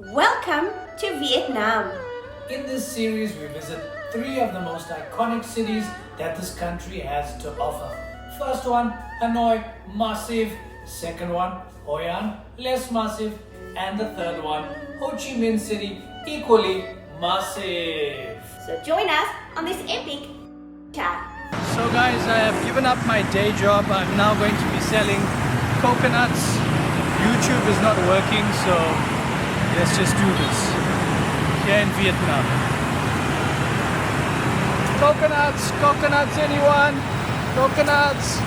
Welcome to Vietnam. In this series, we visit 3 of the most iconic cities that this country has to offer. First one, Hanoi, massive. Second one, Hoi An, less massive. And the third one, Ho Chi Minh City, equally massive. So join us on this epic chat. So guys, I have given up my day job. I'm now going to be selling coconuts. YouTube is not working, so let's just do this here in Vietnam. Coconuts, anyone? Coconuts.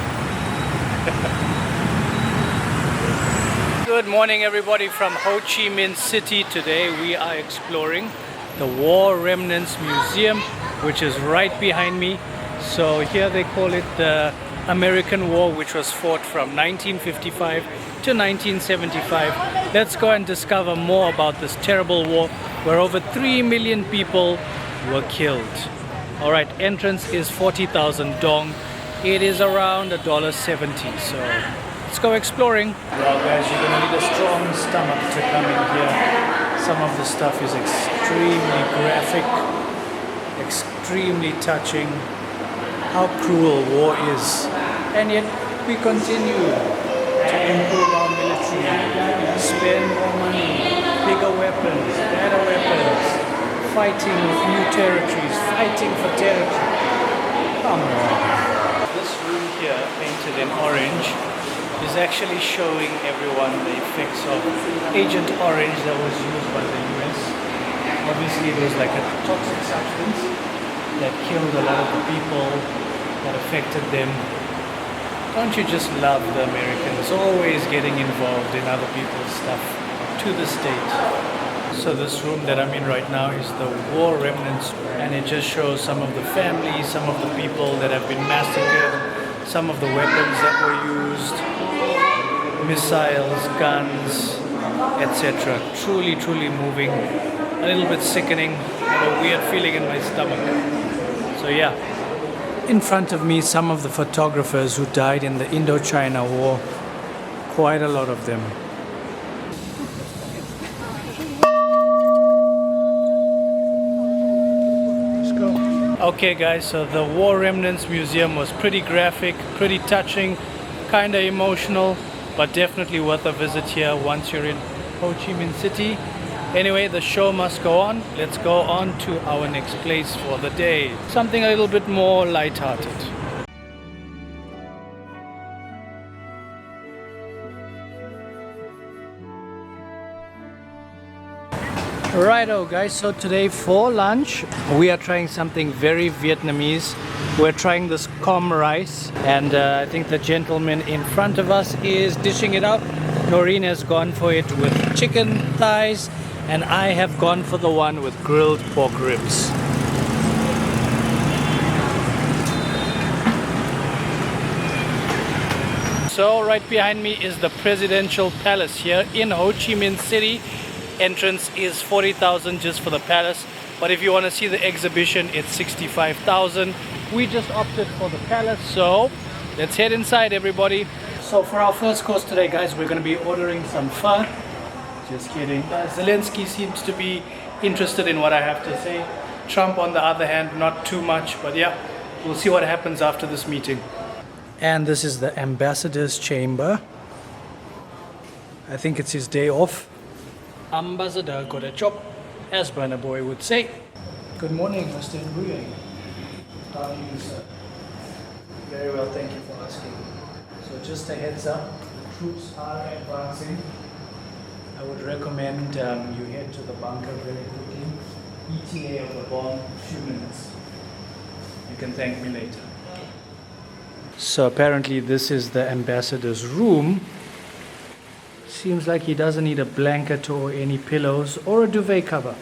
Good morning everybody from Ho Chi Minh City. Today we are exploring the War Remnants Museum, which is right behind me. So here they call it the American War, which was fought from 1955 to 1975. Let's go and discover more about this terrible war where over 3 million people were killed. Alright, entrance is 40,000 dong. It is around $1.70. So let's go exploring. Well guys, you're gonna need a strong stomach to come in here. Some of the stuff is extremely graphic, extremely touching. How cruel war is. And yet we continue to improve our military, spend more money, bigger weapons, better weapons, fighting with new territories, fighting for territory. Come on. This room here, painted in orange, is actually showing everyone the effects of Agent Orange that was used by the US. Obviously it was like a toxic substance that killed a lot of the people, that affected them. Don't you just love the Americans always getting involved in other people's stuff to this date? So this room that I'm in right now is the War Remnants, and it just shows some of the families, some of the people that have been massacred, some of the weapons that were used, missiles, guns, etc. Truly moving, a little bit sickening, and a weird feeling in my stomach. So yeah. In front of me, some of the photographers who died in the Indochina War, quite a lot of them. Let's go. Okay guys, so the War Remnants Museum was pretty graphic, pretty touching, kinda emotional, but definitely worth a visit here once you're in Ho Chi Minh City. Anyway, the show must go on. Let's go on to our next place for the day. Something a little bit more light-hearted. Righto guys, so today for lunch we are trying something very Vietnamese. We're trying this com rice, and I think the gentleman in front of us is dishing it out. Noreen has gone for it with chicken thighs, and I have gone for the one with grilled pork ribs. So right behind me is the Presidential Palace here in Ho Chi Minh City. Entrance is 40,000 just for the palace, but if you want to see the exhibition, it's 65,000. We just opted for the palace, so let's head inside everybody. So for our first course today guys, we're going to be ordering some pho. Just kidding. Zelensky seems to be interested in what I have to say. Trump, on the other hand, not too much. But yeah, we'll see what happens after this meeting. And this is the ambassador's chamber. I think it's his day off. Ambassador got a job, as Burna Boy would say. Good morning, Mr. Nguyen. How are you, sir? Very well, thank you for asking. So just a heads up, the troops are advancing. I would recommend you head to the bunker very quickly. ETA of the bomb, a few minutes. You can thank me later. So apparently this is the ambassador's room. Seems like he doesn't need a blanket or any pillows or a duvet cover.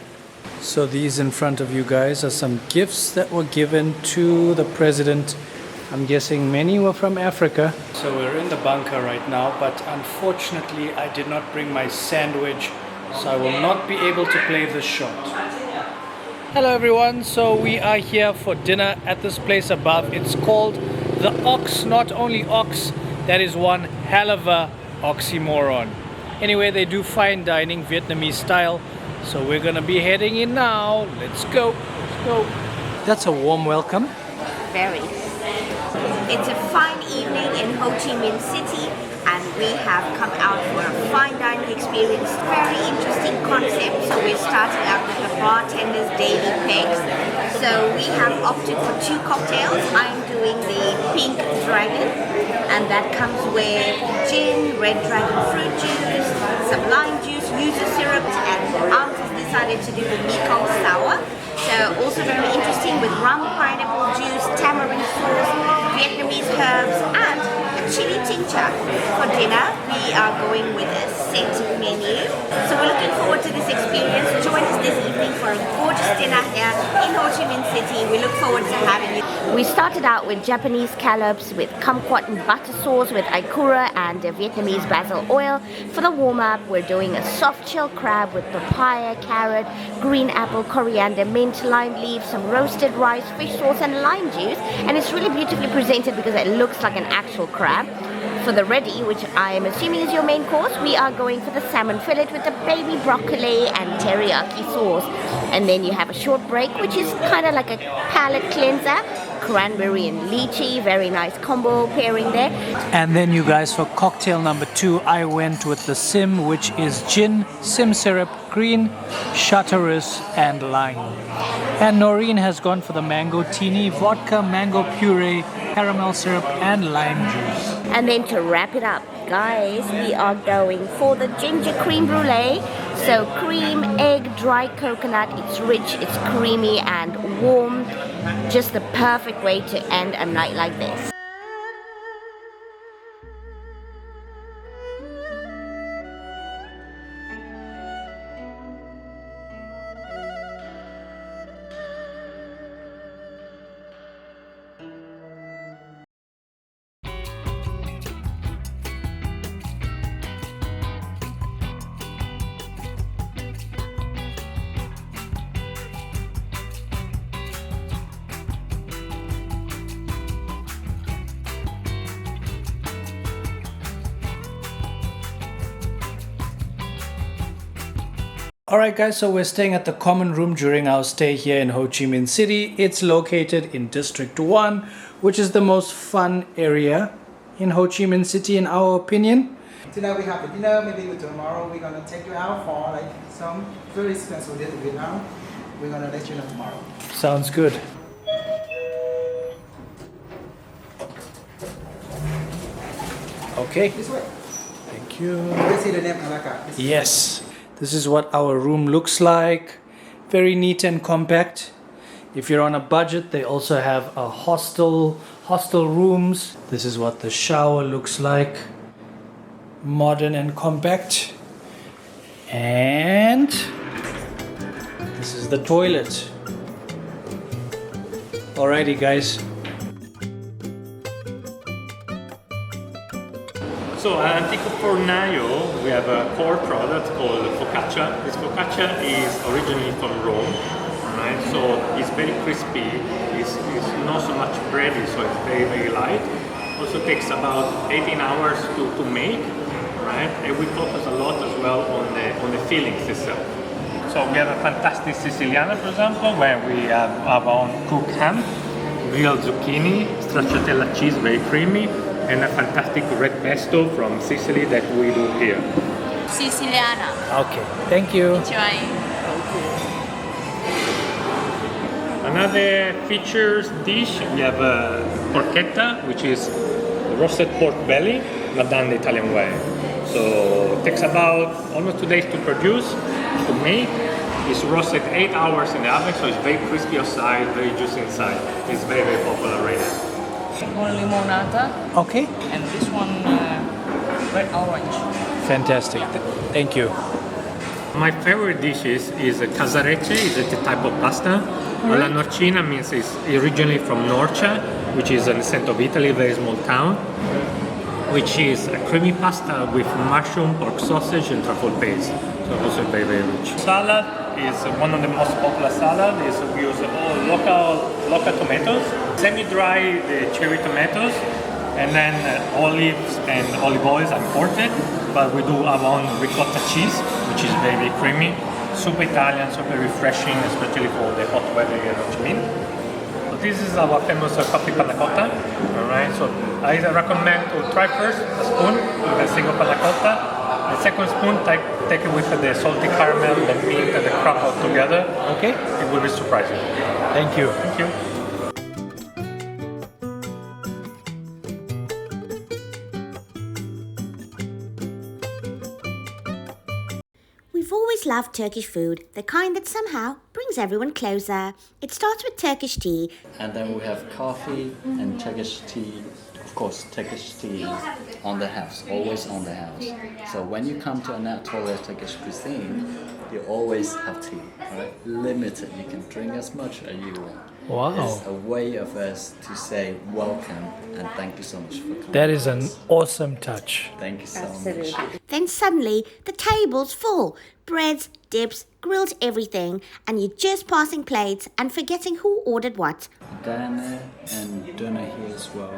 So these in front of you guys are some gifts that were given to the president. I'm guessing many were from Africa. So we're in the bunker right now, but unfortunately I did not bring my sandwich, so I will not be able to play this shot. Hello everyone, so we are here for dinner at this place above. It's called the Ox, not only Ox. That is one hell of a oxymoron. Anyway, they do fine dining, Vietnamese style. So we're gonna be heading in now. Let's go. Let's go. That's a warm welcome. Very. It's a fine evening in Ho Chi Minh City, and we have come out for a fine dining experience. Very interesting concept. So we're starting out with the bartender's daily pegs. So we have opted for 2 cocktails. I'm doing the Pink Dragon, and that comes with gin, red dragon fruit juice, some lime juice, yuzu syrup, and Ant has decided to do the Mekong sour. So also very interesting with rum, pineapple juice, tamarind sauce, Vietnamese herbs, and a chili tincture. For dinner, we are going with a set menu. So we're looking forward to this experience. Join us this evening for a gorgeous dinner here in Ho Chi Minh City. We look forward to having you. We started out with Japanese scallops with kumquat and butter sauce with ikura and Vietnamese basil oil. For the warm-up, we're doing a soft shell crab with papaya, carrot, green apple, coriander, mint, lime leaves, some roasted rice, fish sauce and lime juice. And it's really beautifully presented because it looks like an actual crab. For the ready, which I am assuming is your main course, we are going for the salmon fillet with the baby broccoli and teriyaki sauce. And then you have a short break, which is kind of like a palate cleanser. Cranberry and lychee, very nice combo pairing there. And then you guys, for cocktail number 2, I went with the sim, which is gin, sim syrup, green, chartreuse and lime. And Noreen has gone for the mango teeny, vodka, mango puree, caramel syrup and lime juice. And then to wrap it up, guys, we are going for the ginger cream brulee. So cream, egg, dry coconut, it's rich, it's creamy and warm. Just the perfect way to end a night like this. Alright guys, so we're staying at the common room during our stay here in Ho Chi Minh City. It's located in District 1, which is the most fun area in Ho Chi Minh City in our opinion. Tonight we have the dinner, maybe tomorrow we're gonna take you out for like some very special day to Vietnam. We're gonna let you know tomorrow. Sounds good. Okay, This way. thank you. You see the name Alaka. Yes, this is what our room looks like. Very neat and compact. If you're on a budget, they also have a hostel rooms. This is what the shower looks like. Modern and compact. And this is the toilet. Alrighty guys. So at Antico Fornaio, we have a core product called focaccia. This focaccia is originally from Rome, right? So it's very crispy. It's not so much bready, so it's very, very light. Also takes about 18 hours to make, right? And we focus a lot as well on the fillings itself. So we have a fantastic Siciliana, for example, where we have our own cooked ham, grilled zucchini, stracciatella cheese, very creamy, and a fantastic red pesto from Sicily that we do here. Siciliana. Okay, thank you. Enjoy. Another features dish, we have porchetta, which is roasted pork belly, but done the Italian way. So it takes about almost 2 days to produce, to make. It's roasted 8 hours in the oven, so it's very crispy outside, very juicy inside. It's very, very popular right now. One limonata Okay, and this one red orange. fantastic. Thank you. My favorite dish is casarecce, it's a type of pasta. La Norcina means it's originally from Norcia, which is in the center of Italy, a very small town, which is a creamy pasta with mushroom, pork sausage, and truffle paste. So also very, very rich. Salad is one of the most popular salad. We use all local tomatoes, semi-dry the cherry tomatoes, and then olives and olive oils are imported. But we do our own ricotta cheese, which is very, very creamy. super Italian, super refreshing, especially for the hot weather here in Ho Chi Minh. So this is our famous coffee panna cotta. Alright, so I recommend to try first a spoon with a single panna cotta. The second spoon, take it with the salty caramel, the mint, and the crumb all together. Okay. It will be surprising. Thank you. Thank you. We've always loved Turkish food, the kind that somehow brings everyone closer. It starts with Turkish tea. And then we have coffee and Turkish tea. Of course, Turkish tea is on the house, always on the house. So when you come to Anatolia Turkish Cuisine, you always have tea, right? Limited, you can drink as much as you want. Wow. It's a way of us to say welcome and thank you so much for coming. That is an awesome touch. Thank you so much. Then suddenly, the table's full. Breads, dips, grilled everything, and you're just passing plates and forgetting who ordered what. Dana and doner here as well.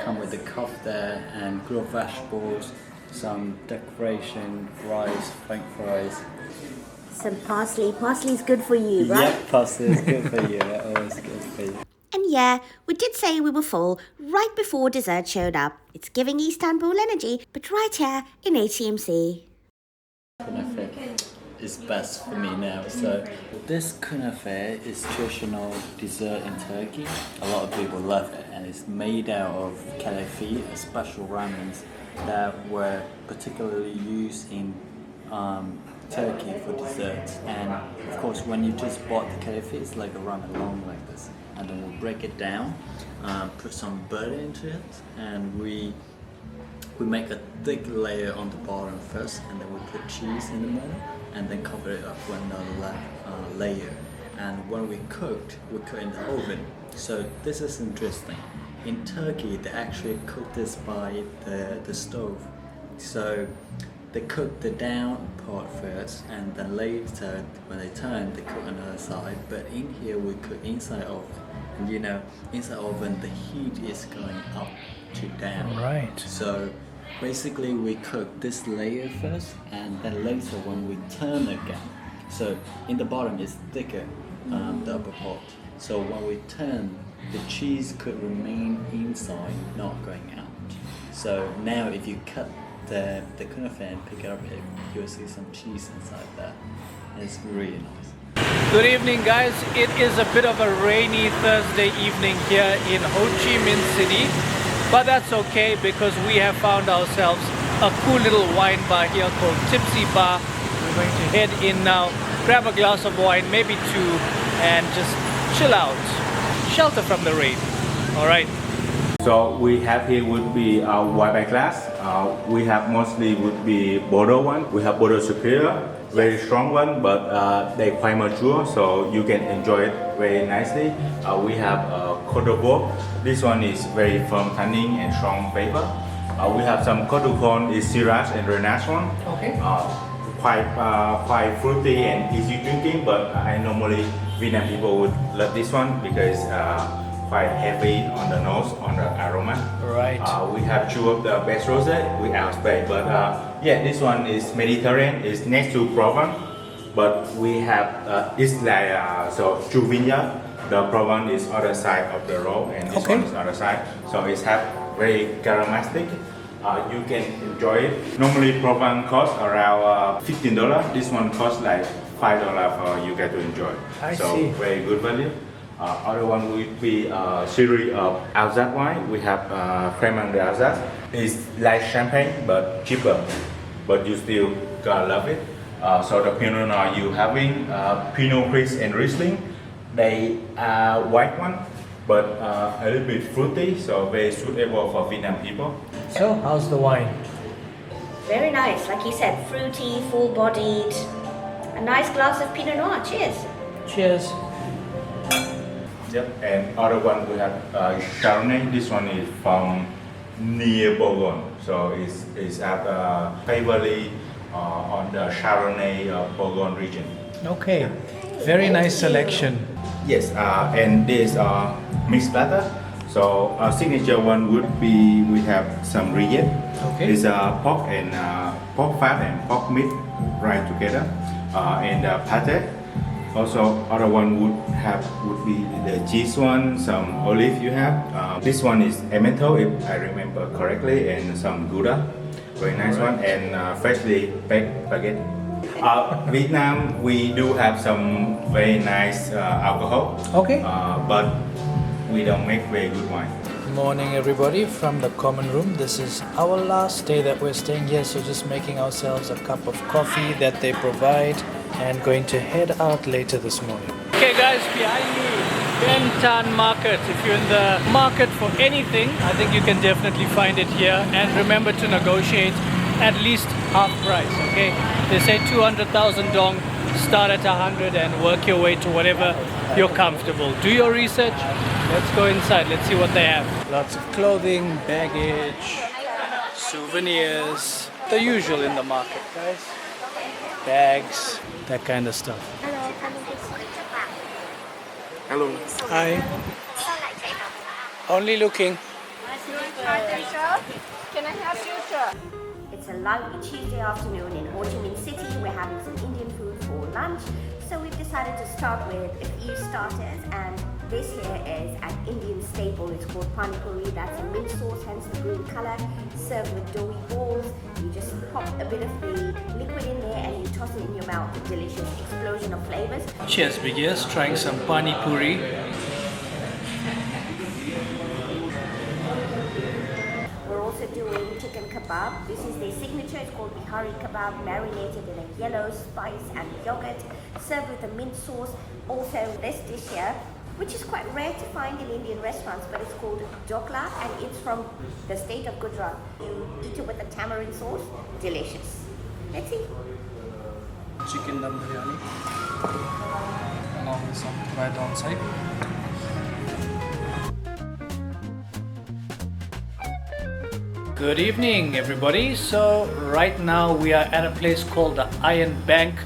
Come with the kofta and grilled vegetables, some decoration, rice, French fries. Some parsley. Parsley's good for you, right? Yep, pasta is good for you. Always good for you. And yeah, we did say we were full right before dessert showed up. It's giving Istanbul energy, but right here in ATMC. Kunafe is best for me now. So this kunafe is traditional dessert in Turkey. A lot of people love it, and it's made out of kalafi, a special ramens that were particularly used in Turkey for desserts. And of course, when you just bought the kalafi, it's like a ramen long like this, and then we'll break it down, put some butter into it, and we make a thick layer on the bottom first, and then we put cheese in the middle, and then cover it up with another layer. And when we cook in the oven. So this is interesting. In Turkey, they actually cook this by the stove. So they cook the down part first, and then later, when they turn, they cook another side. But in here, we cook inside oven. And you know, inside oven, the heat is going up to down. Right. So basically we cook this layer first, and then later when we turn again, so in the bottom is thicker, the upper part. So when we turn, the cheese could remain inside, not going out. So now if you cut the kunafe and pick it up, you'll see some cheese inside there. It's really nice. Good evening, guys. It is a bit of a rainy Thursday evening here in Ho Chi Minh City, but that's okay because we have found ourselves a cool little wine bar here called Tipsy Bar. We're going to head in now, grab a glass of wine, maybe two, and just chill out, shelter from the rain. All right. So we have here would be our wine by glass. We have mostly would be Bordeaux one. We have Bordeaux Superior, very strong one, but they're quite mature, so you can enjoy it very nicely. We have Côte d'Ivoire. This one is very firm tannin and strong flavor. We have some Côte d'Ivoire is Syrah and Grenache one. Okay. Quite fruity and easy drinking, but I normally Vietnam people would love this one because quite heavy on the nose, on the aroma. Right. We have two of the best rosé with our Spain, but yeah, this one is Mediterranean. It's next to Provence, but we have it's like so two vineyard. The Provence is other side of the road, and this one is other side. So it's have very caramelistic. You can enjoy it. Normally Provence costs around $15. This one costs like $5 for you get to enjoy. I so see. Very good value. Other one would be a series of Alsace wine. We have Cremant d'Alsace. It's like champagne but cheaper, but you still gonna love it. So the Pinot Noir you having Pinot Gris and Riesling. They are white one, but a little bit fruity, so very suitable for Vietnam people. So, how's the wine? Very nice, like you said, fruity, full-bodied. A nice glass of Pinot Noir. Cheers. Cheers. Yep, and other one we have Chardonnay. This one is from near Bourgogne, so it's at favorably on the Chardonnay Bourgogne region. Okay. Very nice selection. Yes, and this mixed platter. So our signature one would be we have some rillette. Okay. It's pork and pork fat and pork meat right together. and pate. Also, other one would be the cheese one, some olive you have. This one is emmental, if I remember correctly, and some gouda, very nice one, and freshly baked spaghetti. Vietnam, we do have some very nice alcohol. Okay. But we don't make very good wine. Morning everybody from the common room. This is our last day that we're staying here, so just making ourselves a cup of coffee that they provide and going to head out later this morning. Okay guys, behind me, Benan Market. If you're in the market for anything, I think you can definitely find it here, and remember to negotiate at least half price, okay? They say 200,000 dong, start at 100 and work your way to whatever you're comfortable. Do your research. Let's go inside, let's see what they have. Lots of clothing, baggage, souvenirs, the usual in the market, guys. Bags, that kind of stuff. Hello. Hi. Only looking. Can I have you, sir? It's a lovely Tuesday afternoon in Ho Chi Minh City. We're having some Indian food for lunch. So we've decided to start with a few starters, and this here is an Indian staple. It's called pani puri. That's a mint sauce, hence the green color, served with doughy balls. You just pop a bit of the liquid in there and you toss it in your mouth. A delicious explosion of flavors. Cheers, big ears. Trying some pani puri. We're also doing chicken kebab. This is their signature. It's called bihari kebab, marinated in a yellow spice and yogurt, served with a mint sauce. Also, this dish here, which is quite rare to find in Indian restaurants, but it's called dokla, and it's from the state of Gujarat. You eat it with a tamarind sauce. Delicious. Let's see. Chicken dum biryani. Along with some bread on side. Good evening, everybody. So right now we are at a place called the Iron Bank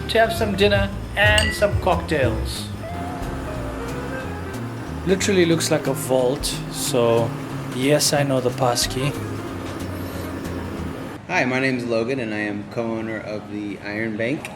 to have some dinner and some cocktails. Literally looks like a vault, so yes, I know the passkey. Hi, my name is Logan and I am co-owner of the Iron Bank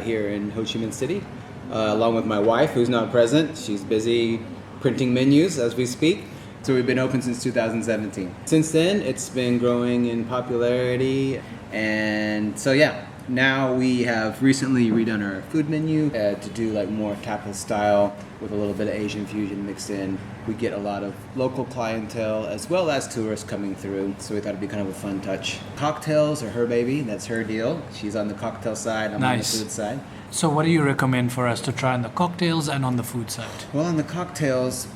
here in Ho Chi Minh City, along with my wife who's not present. She's busy printing menus as we speak. So we've been open since 2017. Since then, it's been growing in popularity, and so yeah, now we have recently redone our food menu to do like more tapas style with a little bit of Asian fusion mixed in. We get a lot of local clientele as well as tourists coming through, so we thought it'd be kind of a fun touch. Cocktails are her baby, that's her deal. She's on the cocktail side, I'm on the food side. So what do you recommend for us to try on the cocktails and on the food side? Well, on the cocktails,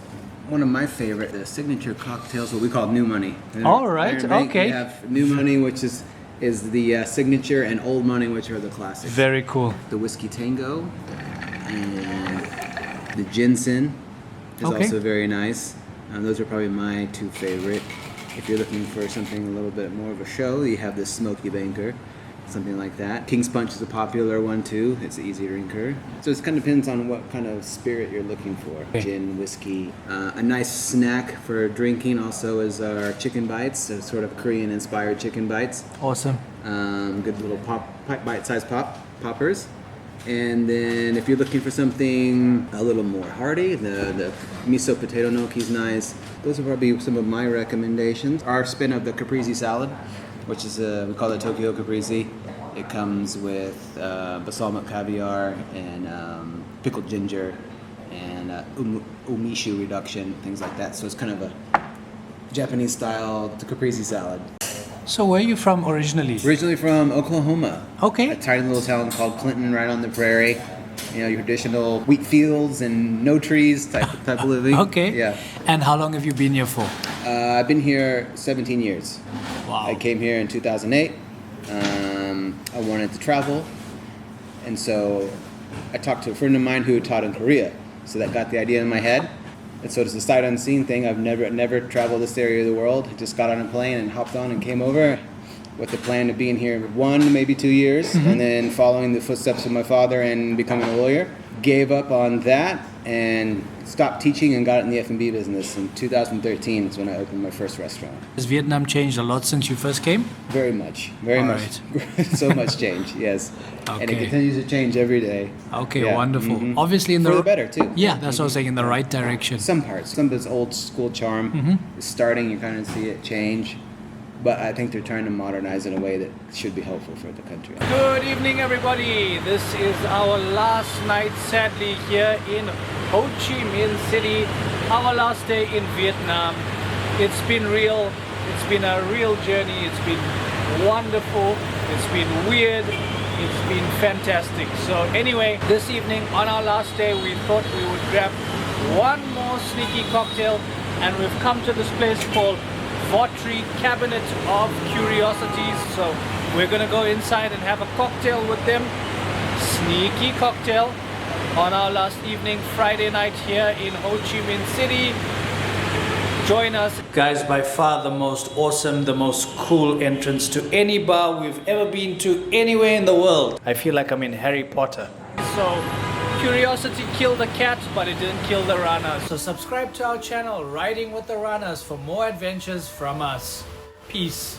one of my favorite, the signature cocktails, what we call new money. All right, Iron Bank, okay. We have new money, which is the signature, and old money, which are the classics. Very cool. The whiskey tango and the ginseng is Okay. also very nice. Those are probably my two favorite. If you're looking for something a little bit more of a show, you have the smoky banker, something like that. King's Punch is a popular one too. It's an easy drinker. So it kind of depends on what kind of spirit you're looking for. Okay. Gin, whiskey. A nice snack for drinking also is our chicken bites, so sort of Korean-inspired chicken bites. Awesome. Good little bite-sized poppers. And then if you're looking for something a little more hearty, the miso potato gnocchi is nice. Those are probably some of my recommendations. Our spin of the caprese salad, which is we call it Tokyo caprese. It comes with balsamic caviar and pickled ginger and umishu reduction, things like that. So it's kind of a Japanese style caprese salad. So where are you from originally? Originally from Oklahoma. Okay. A tiny little town called Clinton, right on the prairie. You know, your traditional wheat fields and no trees type of living. Okay. Yeah. And how long have you been here for? I've been here 17 years. Wow. I came here in 2008. I wanted to travel, and so I talked to a friend of mine who taught in Korea. So that got the idea in my head. And so it's a sight unseen thing. I've never traveled this area of the world. I just got on a plane and hopped on and came over. with the plan of being here 1, maybe 2 years, and then following the footsteps of my father and becoming a lawyer. Gave up on that and stopped teaching and got in the F&B business. In 2013 is when I opened my first restaurant. Has Vietnam changed a lot since you first came? Very much, very All much. So much change, yes. And it Okay. continues to change every day. Okay, Yeah, wonderful. mhm. Obviously in For the better, too. Yeah, that's what I was saying, in the right direction. Some parts, some of its old school charm is starting. You kind of see it change, but I think they're trying to modernize in a way that should be helpful for the country. Good evening, everybody. This is our last night, sadly, here in Ho Chi Minh City. Our last day in Vietnam. It's been real. It's been a real journey. It's been wonderful. It's been weird. It's been fantastic. So anyway, this evening on our last day, we thought we would grab one more sneaky cocktail, and we've come to this place called Votri Cabinet of Curiosities. So we're gonna go inside and have a cocktail with them. Sneaky cocktail on our last evening, Friday night here in Ho Chi Minh City. Join us. Guys, by far the most awesome, the most cool entrance to any bar we've ever been to anywhere in the world. I feel like I'm in Harry Potter. So curiosity killed the cat, but it didn't kill the rana. So subscribe to our channel, Riding with the Ranas, for more adventures from us. Peace.